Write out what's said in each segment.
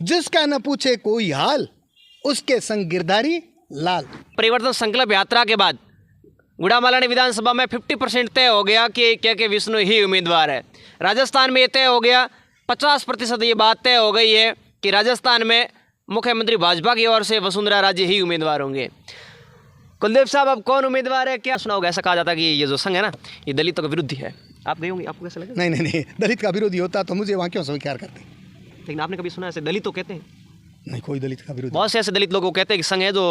जिसका न पूछे कोई हाल, उसके संग गिरधारी लाल। परिवर्तन संकल्प यात्रा के बाद गुड़ामालानी विधानसभा में 50% तय हो गया कि के विष्णु ही उम्मीदवार है। राजस्थान में ये तय हो गया, 50% ये बात तय हो गई है कि राजस्थान में मुख्यमंत्री भाजपा की ओर से वसुंधरा राजे ही उम्मीदवार होंगे। कुलदीप साहब, अब कौन उम्मीदवार है? क्या सुना होगा, ऐसा कहा जाता है कि ये जो संघ है ना, ये दलितों के विरुद्ध है। आप गए होंगे, आपको कैसा लगा? नहीं नहीं नहीं, दलित का विरोधी होता तो मुझे वहाँ क्यों स्वीकार करते? लेकिन आपने कभी सुना ऐसे दलितों कहते हैं? नहीं, कोई दलित का विरोधी। बहुत से ऐसे दलित लोगों को कहते हैं कि संघ है जो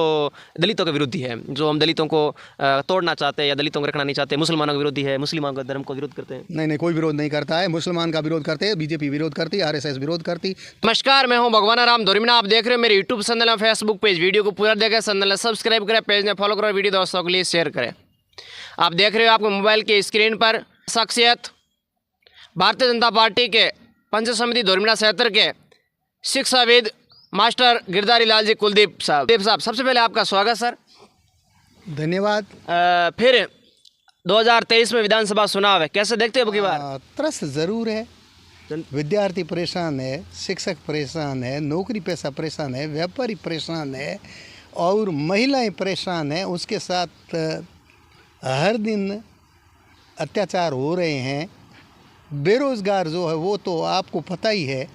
दलितों के विरोधी है, जो हम दलितों को तोड़ना चाहते हैं या दलितों को रखना नहीं चाहते, मुसलमानों के विरोधी है, मुसलमानों का धर्म को विरोध करते हैं। नहीं नहीं, कोई विरोध नहीं करता है। मुसलमान का विरोध करते हैं, बीजेपी विरोध करती, आरएसएस विरोध करती। नमस्कार, मैं हूं भगवान राम धोरीमीना। आप देख रहे हो मेरे यूट्यूब चैनल और फेसबुक पेज। वीडियो को पूरा देखें, चैनल ने सब्सक्राइब करें, पेज ने फॉलो करें, वीडियो दोस्तों के लिए शेयर करें। आप देख रहे हो आपको मोबाइल के स्क्रीन पर शख्सियत भारतीय जनता पार्टी के पंचायत समिति धोरीमीना क्षेत्र के शिक्षाविद मास्टर गिरधारी लाल जी कुलदीप साहब। सबसे पहले आपका स्वागत सर। धन्यवाद। फिर 2023 में विधानसभा चुनाव है, कैसे देखते हो अब की बार? त्रस्त जरूर है। विद्यार्थी परेशान है, शिक्षक परेशान है, नौकरी पेशा परेशान है, व्यापारी परेशान है और महिलाएं परेशान हैं। उसके साथ हर दिन अत्याचार हो रहे हैं। बेरोज़गार जो है वो तो आपको पता ही है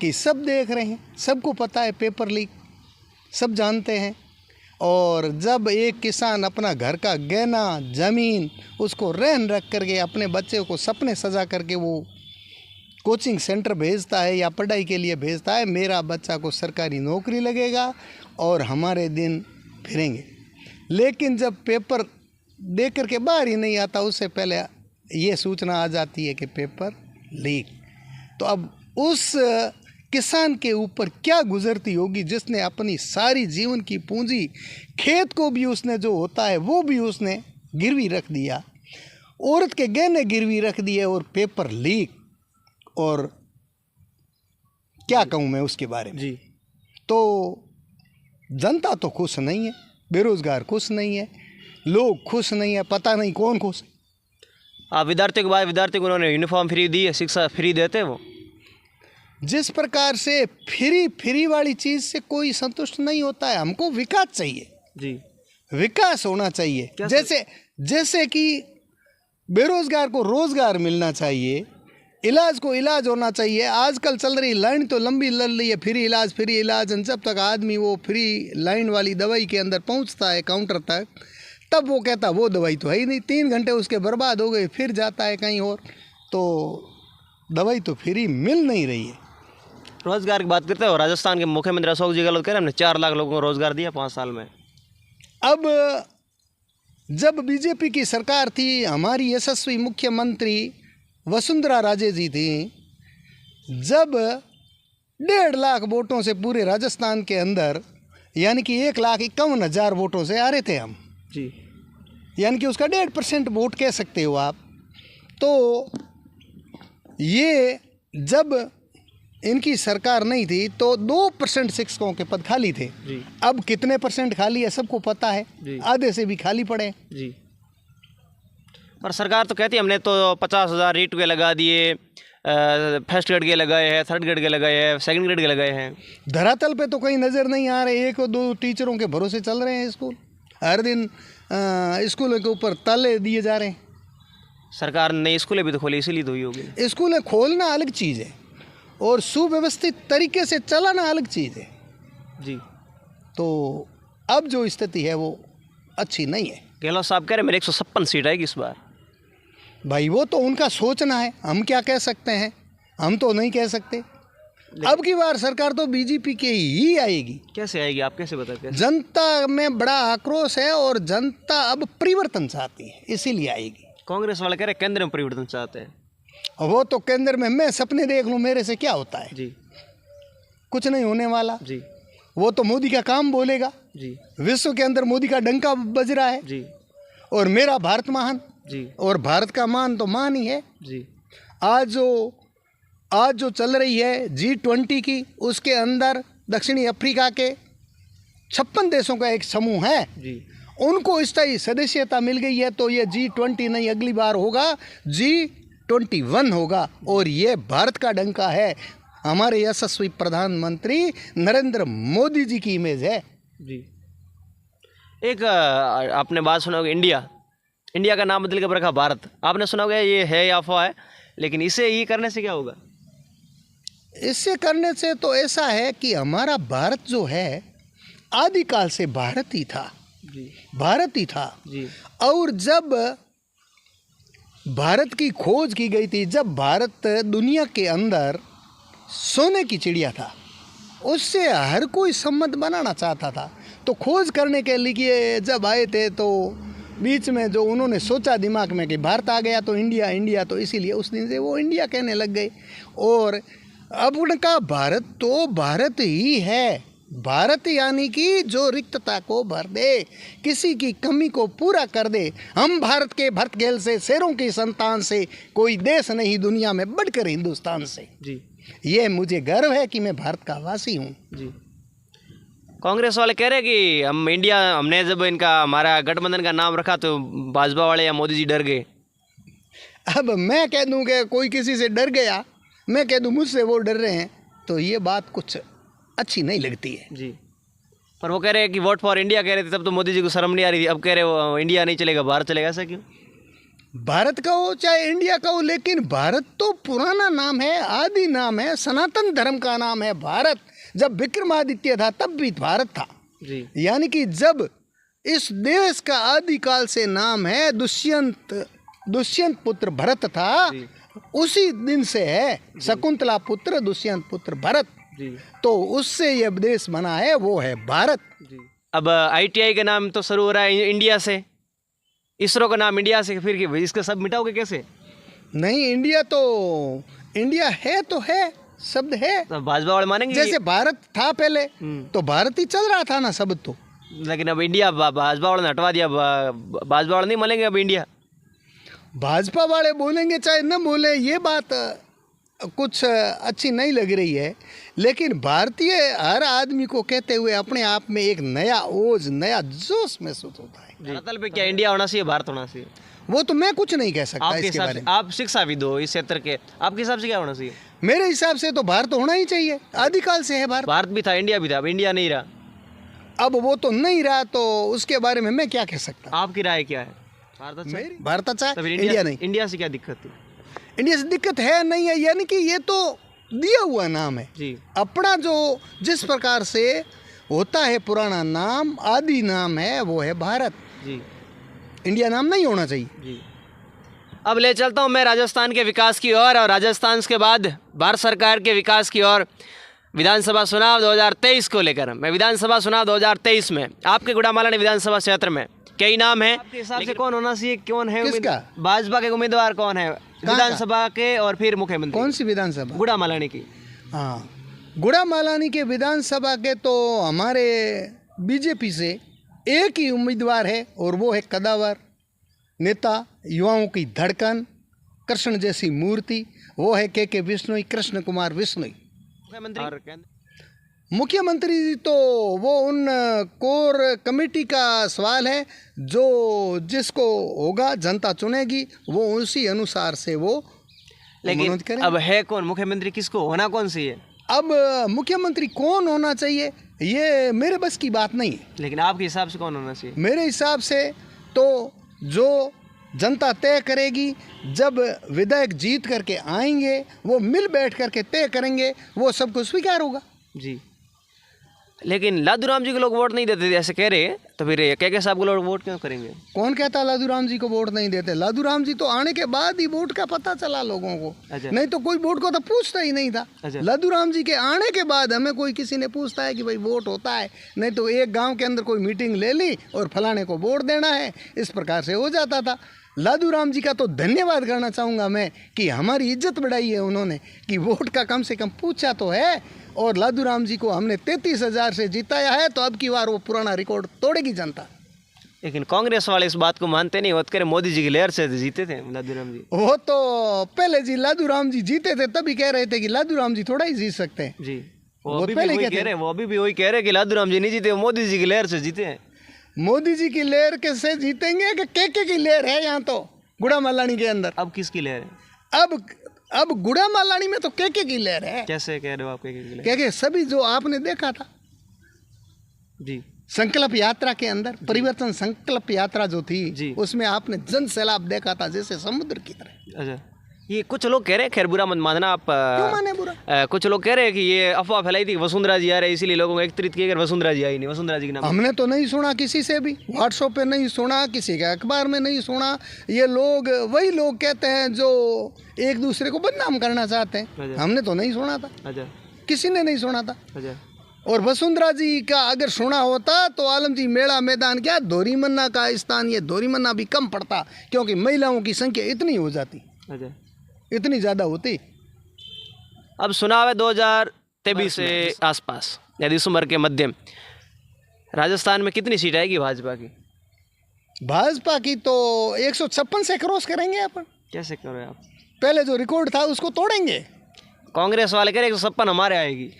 कि सब देख रहे हैं, सबको पता है, पेपर लीक सब जानते हैं। और जब एक किसान अपना घर का गहना ज़मीन उसको रहन रख करके अपने बच्चे को सपने सजा करके वो कोचिंग सेंटर भेजता है या पढ़ाई के लिए भेजता है, मेरा बच्चा को सरकारी नौकरी लगेगा और हमारे दिन फिरेंगे, लेकिन जब पेपर दे करके बाहर ही नहीं आता उससे पहले ये सूचना आ जाती है कि पेपर लीक। तो अब उस किसान के ऊपर क्या गुजरती होगी जिसने अपनी सारी जीवन की पूंजी, खेत को भी उसने जो होता है वो भी उसने गिरवी रख दिया, औरत के गहने गिरवी रख दिए और पेपर लीक। और क्या कहूँ मैं उसके बारे में जी। तो जनता तो खुश नहीं है, बेरोजगार खुश नहीं है, लोग खुश नहीं है, पता नहीं कौन खुश है। आप विद्यार्थियों के बाद विद्यार्थी को उन्होंने यूनिफॉर्म फ्री दी है, शिक्षा फ्री देते हैं वो। जिस प्रकार से फ्री वाली चीज़ से कोई संतुष्ट नहीं होता है। हमको विकास चाहिए जी, विकास होना चाहिए। जैसे कि बेरोजगार को रोजगार मिलना चाहिए, इलाज को इलाज होना चाहिए। आजकल चल रही लाइन तो लंबी लग रही है, फ्री इलाज। जब तक आदमी वो फ्री लाइन वाली दवाई के अंदर पहुंचता है काउंटर तक, तब वो कहता वो दवाई तो है ही नहीं। 3 घंटे उसके बर्बाद हो गए, फिर जाता है कहीं और, तो दवाई तो फ्री मिल नहीं रही है। रोजगार की बात करते हो, राजस्थान के मुख्यमंत्री अशोक जी गहलोत कह रहे हैं हमने 4 लाख लोगों को रोजगार दिया 5 साल में। अब जब बीजेपी की सरकार थी, हमारी यशस्वी मुख्यमंत्री वसुंधरा राजे जी थी, जब 1.5 लाख वोटों से पूरे राजस्थान के अंदर, यानी कि 1,51,000 वोटों से आ रहे थे हम जी, यानी कि उसका 1.5% वोट कह सकते हो आप। तो ये जब इनकी सरकार नहीं थी तो 2% शिक्षकों के पद खाली थे जी। अब कितने % खाली है सबको पता है, आधे से भी खाली पड़े जी। और सरकार तो कहती है हमने तो 50,000 रीट के लगा दिए, फर्स्ट ग्रेड के लगाए हैं, थर्ड ग्रेड के लगाए हैं, सेकंड ग्रेड के लगाए हैं। धरातल पे तो कहीं नज़र नहीं आ रहे। 1 और 2 टीचरों के भरोसे चल रहे हैं स्कूल। हर दिन स्कूलों के ऊपर ताले दिए जा रहे हैं। सरकार ने स्कूलें भी तो खोली, इसीलिए तो हुई होगी। स्कूलें खोलना अलग चीज़ है और सुव्यवस्थित तरीके से चलाना अलग चीज़ है जी। तो अब जो स्थिति है वो अच्छी नहीं है। गहलोत साहब कह रहे मेरे 156 सीट आएगी इस बार। भाई वो तो उनका सोचना है, हम क्या कह सकते हैं? हम तो नहीं कह सकते। अब की बार सरकार तो बीजेपी की ही आएगी। कैसे आएगी, आप कैसे बताते हैं? जनता में बड़ा आक्रोश है और जनता अब परिवर्तन चाहती है, इसीलिए आएगी। कांग्रेस वाले कह रहे केंद्र में परिवर्तन चाहते हैं। वो तो केंद्र में मैं सपने देख लूँ, मेरे से क्या होता है जी, कुछ नहीं होने वाला जी। वो तो मोदी का काम बोलेगा जी, विश्व के अंदर मोदी का डंका बज रहा है जी। और मेरा भारत महान जी, और भारत का मान तो मान ही है जी। आज जो चल रही है G20 की, उसके अंदर दक्षिणी अफ्रीका के 56 देशों का एक समूह है जी। उनको स्थायी सदस्यता मिल गई है, तो ये G20 नहीं, अगली बार होगा G21 होगा। और ये भारत का डंका है। हमारे यशस्वी प्रधानमंत्री नरेंद्र मोदी जी की इमेज है। जी। एक आपने बात सुना होगा, इंडिया का नाम बदल के रखा भारत। आपने सुना होगा ये है या अफवाह है, लेकिन इसे ये करने से क्या होगा? इससे करने से तो ऐसा है कि हमारा भारत जो है आदिकाल से भारत ही था जी। भारत ही था जी। और जब भारत की खोज की गई थी, जब भारत दुनिया के अंदर सोने की चिड़िया था, उससे हर कोई संबंध बनाना चाहता था। तो खोज करने के लिए जब आए थे तो बीच में जो उन्होंने सोचा दिमाग में कि भारत आ गया तो इंडिया इंडिया, तो इसीलिए उस दिन से वो इंडिया कहने लग गए। और अब उनका भारत तो भारत ही है। भारत यानी कि जो रिक्तता को भर दे, किसी की कमी को पूरा कर दे। हम भारत के भरतगेल से, शेरों की संतान से, कोई देश नहीं दुनिया में बढ़कर हिंदुस्तान से। जी। ये मुझे गर्व है कि मैं भारत का वासी हूँ। जी। कांग्रेस वाले कह रहे हैं कि हमने जब हमारा गठबंधन का नाम रखा तो भाजपा वाले या मोदी जी डर गए। अब मैं कह दूं कि कोई किसी से डर गया, मैं कह दूं मुझसे वो डर रहे हैं, तो ये बात कुछ अच्छी नहीं लगती है। जी। पर वो कह रहे हैं कि वोट फॉर इंडिया कह रहे थे तब तो मोदी जी को शर्म नहीं आ रही थी, अब कह रहे हो इंडिया नहीं चलेगा भारत चलेगा, ऐसा क्यों? भारत का हो चाहे इंडिया का हो, लेकिन भारत तो पुराना नाम है, आदि नाम है, सनातन धर्म का नाम है भारत। जब विक्रमादित्य था तब भी भारत था। जी। यानी कि जब इस देश का आदिकाल से नाम है, दुष्यंत पुत्र भरत था, उसी दिन से है शकुंतला पुत्र दुष्यंत पुत्र भरत। जी। तो उससे ये देश बना है, वो है भारत। जी। अब ITI का नाम तो शुरू हो रहा है इंडिया से, इसरो का नाम इंडिया से, फिर इसका सब मिटाओगे कैसे? नहीं, इंडिया है तो है, शब्द है। तो भाजपा वाले मानेंगे? जैसे भारत था पहले तो भारत ही चल रहा था ना शब्द तो। लेकिन अब इंडिया भाजपा वाले ने हटवा दिया, भाजपा वाले नहीं मानेंगे अब इंडिया। भाजपा वाले बोलेंगे चाहे न बोले, ये बात कुछ अच्छी नहीं लग रही है। लेकिन भारतीय हर आदमी को कहते हुए अपने आप में एक नया ओज, नया जोश महसूस होता है। धरातल पे क्या इंडिया होना चाहिए, भारत होना चाहिए? वो तो मैं कुछ नहीं कह सकता आपके इसके हिसाब बारे से, में। आप शिक्षाविद हो इस क्षेत्र के, आपके हिसाब से क्या होना चाहिए? मेरे हिसाब से तो भारत होना ही चाहिए, आदिकाल से है भारत। भारत भी था, इंडिया भी था, अब इंडिया नहीं रहा। अब वो तो नहीं रहा, तो उसके बारे में मैं क्या कह सकता। आपकी राय क्या है? भारत अच्छा, इंडिया नहीं। इंडिया से क्या दिक्कत थी? इंडिया से दिक्कत है नहीं है, यानी कि ये तो दिया हुआ नाम है जी। अपना, जो जिस प्रकार से होता है पुराना नाम, आदि नाम है, वो है भारत। जी। इंडिया नाम नहीं होना चाहिए। जी। अब ले चलता हूँ मैं राजस्थान के विकास की ओर, और राजस्थान के बाद भारत सरकार के विकास की ओर। विधानसभा चुनाव 2023 को लेकर मैं विधानसभा चुनाव 2023 में आपके गुड़ामालानी विधानसभा क्षेत्र में कई नाम हैं। आपके हिसाब से कौन होना चाहिए, कौन है किसका? भाजपा के उम्मीदवार कौन है विधानसभा के, और फिर मुख्यमंत्री? कौन सी विधानसभा? गुड़ामालानी की। हाँ, गुड़ामालानी के विधानसभा के तो हमारे बीजेपी से एक ही उम्मीदवार है, और वो है कदावर नेता, युवाओं की धड़कन, कृष्ण जैसी मूर्ति, वो है के विश्नोई, कृष्ण कुमार विश्नोई। मुख्यमंत्री तो वो उन कोर कमेटी का सवाल है, जो जिसको होगा जनता चुनेगी, वो उसी अनुसार से वो लेकिन अब है कौन मुख्यमंत्री, किसको होना कौन सी है? अब मुख्यमंत्री कौन होना चाहिए ये मेरे बस की बात नहीं है। लेकिन आपके हिसाब से कौन होना चाहिए? मेरे हिसाब से तो जो जनता तय करेगी, जब विधायक जीत करके आएंगे, वो मिल बैठ करके तय करेंगे, वो सबको स्वीकार होगा। जी। लेकिन लादूराम जी को लोग वोट नहीं देते ऐसे कह रहे हैं, तो फिर के साहब को लोग वोट क्यों करेंगे? कौन कहता लादूराम जी को वोट नहीं देते? लादूराम जी तो आने के बाद ही वोट का पता चला लोगों को। अच्छा। नहीं तो कोई वोट को तो पूछता ही नहीं था। अच्छा। लादूराम जी के आने के बाद हमें कोई किसी ने पूछता है कि भाई वोट होता है, नहीं तो एक गाँव के अंदर कोई मीटिंग ले ली और फलाने को वोट देना है, इस प्रकार से हो जाता था। लादूराम जी का तो धन्यवाद करना चाहूँगा मैं कि हमारी इज्जत बढ़ाई है उन्होंने, कि वोट का कम से कम पूछा तो है, और लादूराम जी को हमने 33,000 से जिताया है, तो अब की बार वो पुराना रिकॉर्ड तोड़ेगी जनता। लेकिन कांग्रेस वाले इस बात को मानते नहीं, होते मोदी जी की लहर से जीते थे लादूराम जी। वो तो पहले जी लादूराम जी जीते थे, तभी कह रहे थे कि लादूराम जी थोड़ा ही जीत सकते हैं। जी। वो पहले वो अभी भी वही कह रहे कि लादूराम जी नहीं जीते, मोदी जी की लहर से जीते हैं। मोदी जी की लहर कैसे जीतेंगे कि के की लहर है यहाँ तो गुड़ामालानी के अंदर। अब किसकी लहर है? अब अब गुड़ामालानी में तो के की लहर है। कैसे कह रहे हो आप के के सभी जो आपने देखा था जी, संकल्प यात्रा के अंदर परिवर्तन संकल्प यात्रा जो थी जी। उसमें आपने जन सैलाब देखा था जैसे समुद्र की तरह। अच्छा, ये कुछ लोग कह रहे हैं, खैर बुरा मत मानना आप, क्यों माने बुरा? कुछ लोग कह रहे हैं कि ये अफवाह फैलाई थी वसुंधरा जी आ रहे इसीलिए लोगों को एकत्रित किया, वसुंधरा जी आई नहीं, वसुंधरा जी के नाम। हमने तो नहीं सुना किसी से भी, व्हाट्सएप पे नहीं सुना, किसी के अखबार में नहीं सुना। ये लोग वही लोग कहते हैं जो एक दूसरे को बदनाम करना चाहते हैं। हमने तो नहीं सुना था। अच्छा, किसी ने नहीं सुना था। अच्छा, और वसुंधरा जी का अगर सुना होता तो आलम जी मेला मैदान क्या धोरीमन्ना का स्थान, ये धोरीमन्ना भी कम पड़ता क्योंकि महिलाओं की संख्या इतनी हो जाती, अच्छा, इतनी ज़्यादा होती। अब चुनाव है 2023 के आसपास या दिसंबर के मध्य, राजस्थान में कितनी सीट आएगी भाजपा की? भाजपा की तो 156 से क्रॉस करेंगे अपन। कैसे कर रहे हैं आप? पहले जो रिकॉर्ड था उसको तोड़ेंगे। कांग्रेस वाले कह रहे 156 हमारे आएगी।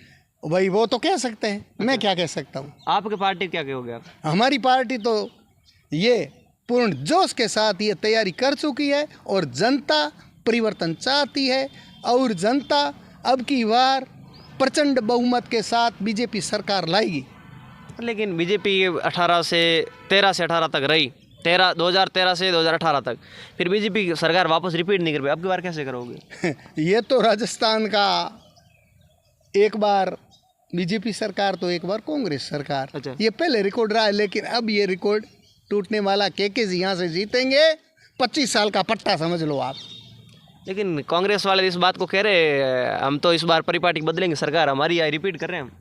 भाई वो तो कह सकते हैं, मैं क्या कह सकता हूँ। आपकी पार्टी क्या कहोगे आप? हमारी पार्टी तो ये पूर्ण जोश के साथ ये तैयारी कर चुकी है और जनता परिवर्तन चाहती है और जनता अब की बार प्रचंड बहुमत के साथ बीजेपी सरकार लाएगी। लेकिन बीजेपी 13 से 18 तक रही, 2013 से 2018 तक, फिर बीजेपी की सरकार वापस रिपीट नहीं कर पाई, अब की बार कैसे करोगे? ये तो राजस्थान का एक बार बीजेपी सरकार तो एक बार कांग्रेस सरकार। अच्छा। ये पहले रिकॉर्ड रहा है, लेकिन अब ये रिकॉर्ड टूटने वाला के जी यहाँ से जीतेंगे। 25 साल का पट्टा समझ लो आप। लेकिन कांग्रेस वाले इस बात को कह रहे हम तो इस बार परिपाटी बदलेंगे, सरकार हमारी आई रिपीट कर रहे हैं हम।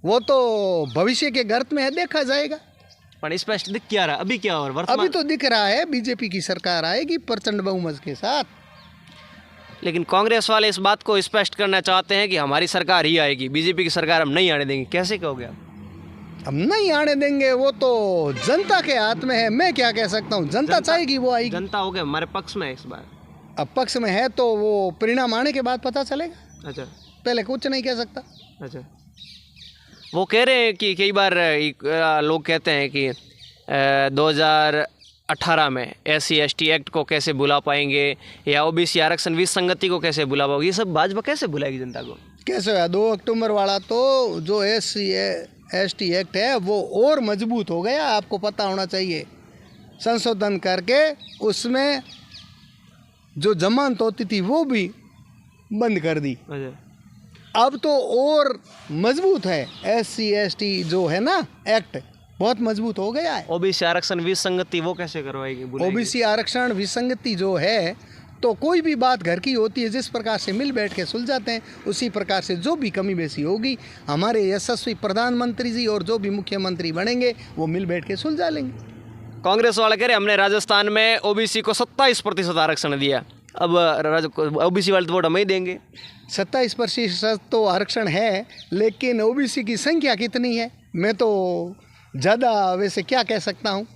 वो तो भविष्य के गर्त में है, देखा जाएगा। पर स्पष्ट दिख क्या रहा अभी, क्या और अभी तो दिख रहा है बीजेपी की सरकार आएगी प्रचंड बहुमत के साथ। लेकिन कांग्रेस वाले इस बात को स्पष्ट करना चाहते हैं कि हमारी सरकार ही आएगी, बीजेपी की सरकार हम नहीं आने देंगे। कैसे कहोगे आप? हम नहीं आने देंगे, वो तो जनता के हाथ में है, मैं क्या कह सकता हूँ। जनता चाहेगी वो आएगी। जनता हो गया हमारे पक्ष में है इस बार। अब पक्ष में है तो वो परिणाम आने के बाद पता चलेगा। अच्छा, पहले कुछ नहीं कह सकता। अच्छा, वो कह रहे हैं कि कई बार लोग कहते हैं कि 2018 में SC/ST एक्ट को कैसे भुला पाएंगे या OBC आरक्षण विसंगति को कैसे भुला पाओगे, ये सब भाजपा कैसे भुलाएगी जनता को? कैसे है 2 अक्टूबर वाला तो जो SC/ST एक्ट है वो और मजबूत हो गया, आपको पता होना चाहिए। संशोधन करके उसमें जो जमानत होती थी वो भी बंद कर दी। अब तो और मजबूत है SC/ST जो है ना एक्ट, बहुत मजबूत हो गया है। OBC आरक्षण विसंगति वो कैसे करवाएगी? OBC आरक्षण विसंगति जो है तो कोई भी बात घर की होती है, जिस प्रकार से मिल बैठ के सुलझाते हैं उसी प्रकार से जो भी कमी बेसी होगी हमारे यशस्वी प्रधानमंत्री जी और जो भी मुख्यमंत्री बनेंगे वो मिल बैठ के सुलझा लेंगे। कांग्रेस वाले कह रहे हमने राजस्थान में OBC को 27% आरक्षण दिया, अब OBC वाले तो वोट हम ही देंगे। 27% तो आरक्षण है, लेकिन OBC की संख्या कितनी है मैं तो ज़्यादा वैसे क्या कह सकता हूँ।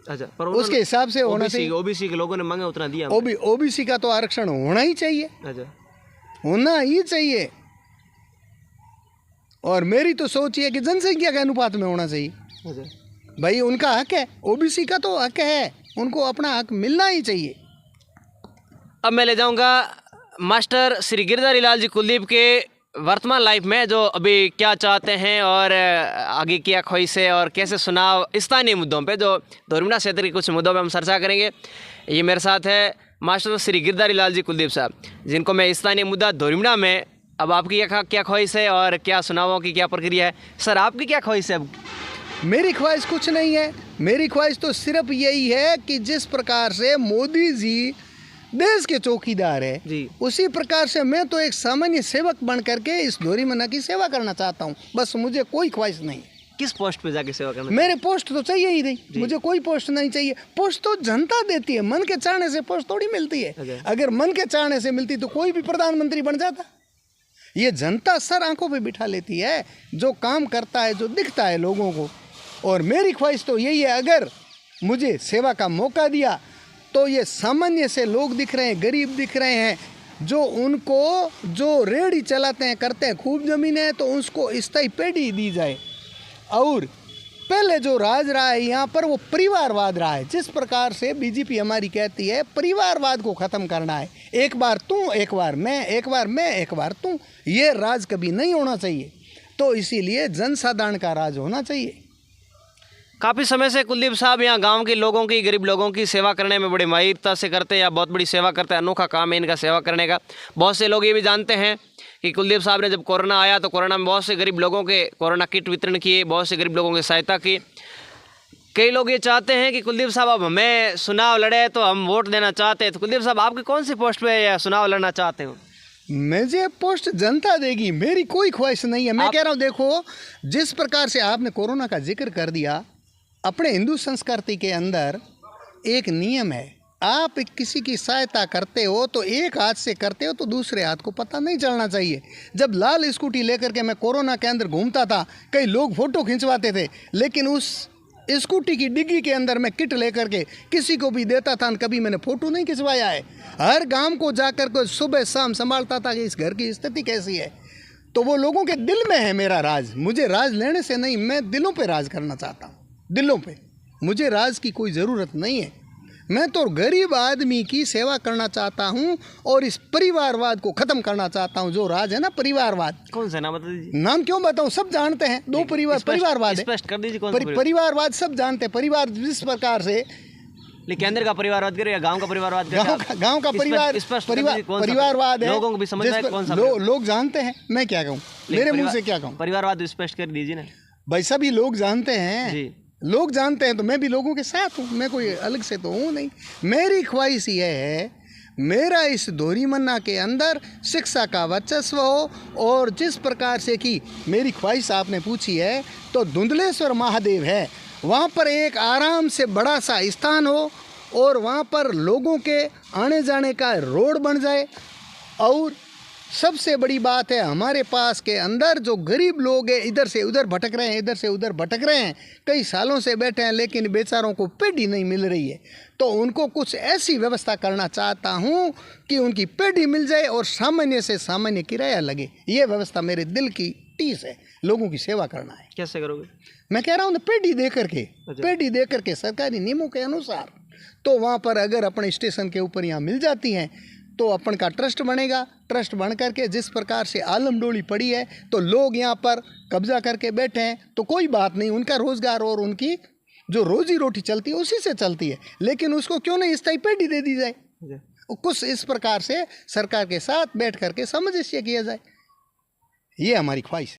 अच्छा, पर उसके हिसाब से होना चाहिए। OBC के लोगों ने मांगा उतना दिया। OBC का तो आरक्षण होना ही चाहिए। अच्छा, होना ही चाहिए। और मेरी तो सोच है कि जनसंख्या के अनुपात में होना चाहिए। अच्छा, भाई उनका हक है, OBC का तो हक है, उनको अपना हक मिलना ही चाहिए। अब मैं ले जाऊंगा मास्टर श्री गिरधारी लाल जी कुलदीप के वर्तमान लाइफ में, जो अभी क्या चाहते हैं और आगे क्या ख्वाहिश है और कैसे चुनाव स्थानीय मुद्दों पे, जो धोरीमन्ना क्षेत्र के कुछ मुद्दों पे हम चर्चा करेंगे। ये मेरे साथ है मास्टर श्री गिरधारी लाल जी कुलदीप साहब, जिनको मैं स्थानीय मुद्दा धोरीमन्ना में, अब आपकी क्या ख्वाहिश है और क्या चुनावों की क्या प्रक्रिया है? सर आपकी क्या ख्वाहिश है? अब मेरी ख्वाहिश कुछ नहीं है, मेरी ख्वाहिश तो सिर्फ यही है कि जिस प्रकार से मोदी जी देश के चौकीदार है जी, उसी प्रकार से मैं तो एक सामान्य सेवक बन करके इस धोरीमन्ना की सेवा करना चाहता हूँ। बस मुझे कोई ख्वाहिश नहीं। किस पोस्ट पे जाके सेवा करना? मेरे पोस्ट तो चाहिए ही नहीं, मुझे कोई पोस्ट नहीं चाहिए। पोस्ट तो जनता देती है, मन के चाहने से पोस्ट थोड़ी मिलती है। अगर मन के चाहने से मिलती तो कोई भी प्रधानमंत्री बन जाता। ये जनता सर आंखों पे बिठा लेती है, जो काम करता है, जो दिखता है लोगों को। और मेरी ख्वाहिश तो यही है, अगर मुझे सेवा का मौका दिया तो ये सामान्य से लोग दिख रहे हैं, गरीब दिख रहे हैं, जो उनको जो रेहड़ी चलाते हैं, करते हैं, खूब ज़मीन है तो उसको स्थायी पेड़ी दी जाए और पहले जो राज रहा है यहाँ पर वो परिवारवाद रहा है। जिस प्रकार से बीजेपी हमारी कहती है परिवारवाद को ख़त्म करना है, एक बार तू, एक बार मैं, एक बार मैं, एक बार तू, ये राज कभी नहीं होना चाहिए। तो इसीलिए जनसाधारण का राज होना चाहिए। काफ़ी समय से कुलदीप साहब यहाँ गांव के लोगों की, गरीब लोगों की सेवा करने में बड़ी माहिरता से करते हैं, या बहुत बड़ी सेवा करते हैं। अनोखा काम है इनका सेवा करने का। बहुत से लोग ये भी जानते हैं कि कुलदीप साहब ने जब कोरोना आया तो कोरोना में बहुत से गरीब लोगों के कोरोना किट वितरण किए, बहुत से गरीब लोगों की सहायता की। कई लोग ये चाहते हैं कि कुलदीप साहब अब हमें चुनाव लड़े तो हम वोट देना चाहते हैं। तो कुलदीप साहब आपकी कौन सी पोस्ट पे या चुनाव लड़ना चाहते हो? मुझे पोस्ट जनता देगी, मेरी कोई ख्वाहिश नहीं है। मैं कह रहा हूँ, देखो जिस प्रकार से आपने कोरोना का जिक्र कर दिया, अपने हिंदू संस्कृति के अंदर एक नियम है, आप किसी की सहायता करते हो तो एक हाथ से करते हो तो दूसरे हाथ को पता नहीं चलना चाहिए। जब लाल स्कूटी लेकर के मैं कोरोना के अंदर घूमता था, कई लोग फोटो खिंचवाते थे, लेकिन उस स्कूटी की डिग्गी के अंदर मैं किट लेकर के किसी को भी देता था, कभी मैंने फ़ोटो नहीं खिंचवाया है। हर गांव को जाकर के सुबह शाम संभालता था कि इस घर की स्थिति कैसी है। तो वो लोगों के दिल में है मेरा राज। मुझे राज लेने से नहीं, मैं दिलों पे राज करना चाहता हूँ, दिलों पे। मुझे राज की कोई ज़रूरत नहीं है। मैं तो गरीब आदमी की सेवा करना चाहता हूँ और इस परिवारवाद को ख़त्म करना चाहता हूँ। जो राज है ना परिवारवाद। कौन सा नाम बता दीजिए? नाम क्यों बताऊँ, सब जानते हैं। दो परिवारवाद है। स्पष्ट कर दीजिए कौन सा परिवारवाद सब जानते हैं। परिवार जिस प्रकार से, लेकिन केंद्र का परिवारवाद करे या गांव का परिवारवाद करे? गांव का परिवारवाद है। लोगों को भी समझना है कौन सा लोग जानते हैं। मैं क्या कहूँ, मेरे मुंह से क्या कहूँ? परिवारवाद स्पष्ट कर दीजिए ना भाई। सभी लोग जानते हैं जी। लोग जानते हैं तो मैं भी लोगों के साथ हूँ। मैं कोई अलग से तो हूँ नहीं। मेरी ख्वाहिश ये है, मेरा इस दोहरी मन्ना के अंदर शिक्षा का वर्चस्व हो। और जिस प्रकार से कि मेरी ख्वाहिश आपने पूछी है, तो धुंधलेश्वर महादेव है, वहाँ पर एक आराम से बड़ा सा स्थान हो और वहाँ पर लोगों के आने जाने का रोड बन जाए। और सबसे बड़ी बात है, हमारे पास के अंदर जो गरीब लोग हैं, इधर से उधर भटक रहे हैं, इधर से उधर भटक रहे हैं, कई सालों से बैठे हैं, लेकिन बेचारों को पेढ़ी नहीं मिल रही है। तो उनको कुछ ऐसी व्यवस्था करना चाहता हूँ कि उनकी पेढ़ी मिल जाए और सामान्य से सामान्य किराया लगे। ये व्यवस्था मेरे दिल की टीस है, लोगों की सेवा करना है। कैसे करोगे? मैं कह रहा हूँ पेढ़ी दे करके सरकारी नियमों के अनुसार। तो वहाँ पर अगर अपने स्टेशन के ऊपर यहाँ मिल जाती हैं तो अपन का ट्रस्ट बनेगा। ट्रस्ट बन करके जिस प्रकार से आलमडोली पड़ी है, तो लोग यहाँ पर कब्जा करके बैठे हैं, तो कोई बात नहीं, उनका रोज़गार और उनकी जो रोजी रोटी चलती है उसी से चलती है। लेकिन उसको क्यों नहीं स्थायी पेढ़ी दे दी जाए? कुछ इस प्रकार से सरकार के साथ बैठ करके सामंजस्य किया जाए। ये हमारी ख्वाहिश है।